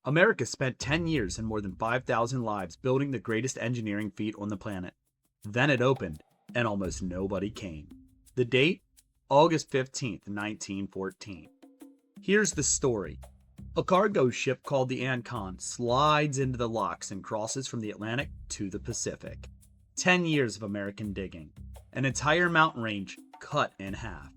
America spent 10 years and more than 5,000 lives building the greatest engineering feat on the planet. Then it opened, and almost nobody came. The date? August 15th, 1914. Here's the story. A cargo ship called the Ancon slides into the locks and crosses from the Atlantic to the Pacific. 10 years of American digging. An entire mountain range cut in half.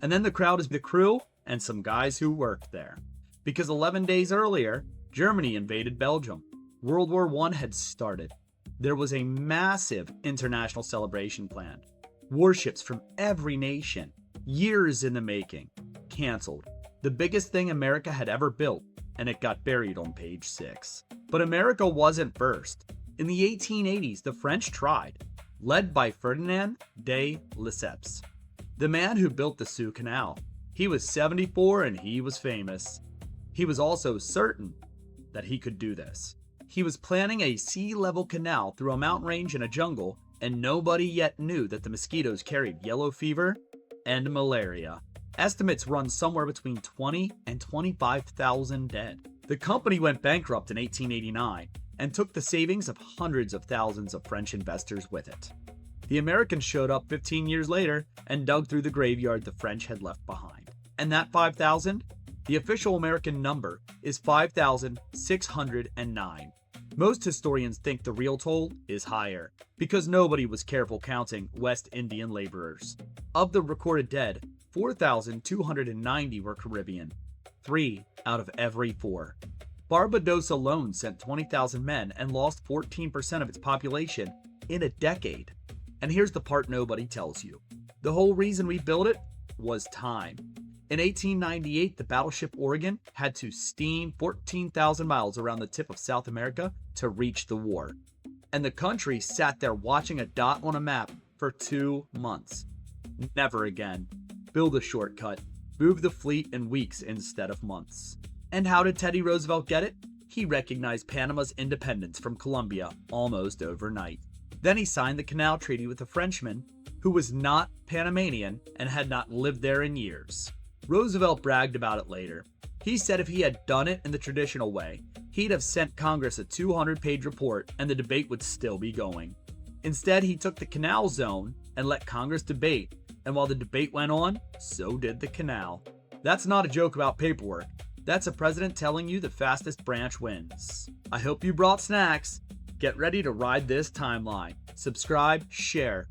And then the crowd is the crew and some guys who worked there. Because 11 days earlier, Germany invaded Belgium. World War I had started. There was a massive international celebration planned. Warships from every nation, years in the making, canceled. The biggest thing America had ever built, and it got buried on page 6. But America wasn't first. In the 1880s, the French tried, led by Ferdinand de Lesseps, the man who built the Suez Canal. He was 74 and he was famous. He was also certain that he could do this. He was planning a sea-level canal through a mountain range and a jungle, and nobody yet knew that the mosquitoes carried yellow fever and malaria. Estimates run somewhere between 20 and 25,000 dead. The company went bankrupt in 1889 and took the savings of hundreds of thousands of French investors with it. The Americans showed up 15 years later and dug through the graveyard the French had left behind. And that 5,000? The official American number is 5,609. Most historians think the real toll is higher, because nobody was careful counting West Indian laborers. Of the recorded dead, 4,290 were Caribbean, 3 out of every 4. Barbados alone sent 20,000 men and lost 14% of its population in a decade. And here's the part nobody tells you. The whole reason we built it was time. In 1898, the battleship Oregon had to steam 14,000 miles around the tip of South America to reach the war. And the country sat there watching a dot on a map for 2 months. Never again. Build a shortcut. Move the fleet in weeks instead of months. And how did Teddy Roosevelt get it? He recognized Panama's independence from Colombia almost overnight. Then he signed the Canal Treaty with a Frenchman who was not Panamanian and had not lived there in years. Roosevelt bragged about it later. He said if he had done it in the traditional way, he'd have sent Congress a 200-page report and the debate would still be going. Instead, he took the canal zone and let Congress debate, and while the debate went on, so did the canal. That's not a joke about paperwork. That's a president telling you the fastest branch wins. I hope you brought snacks. Get ready to ride this timeline. Subscribe, share,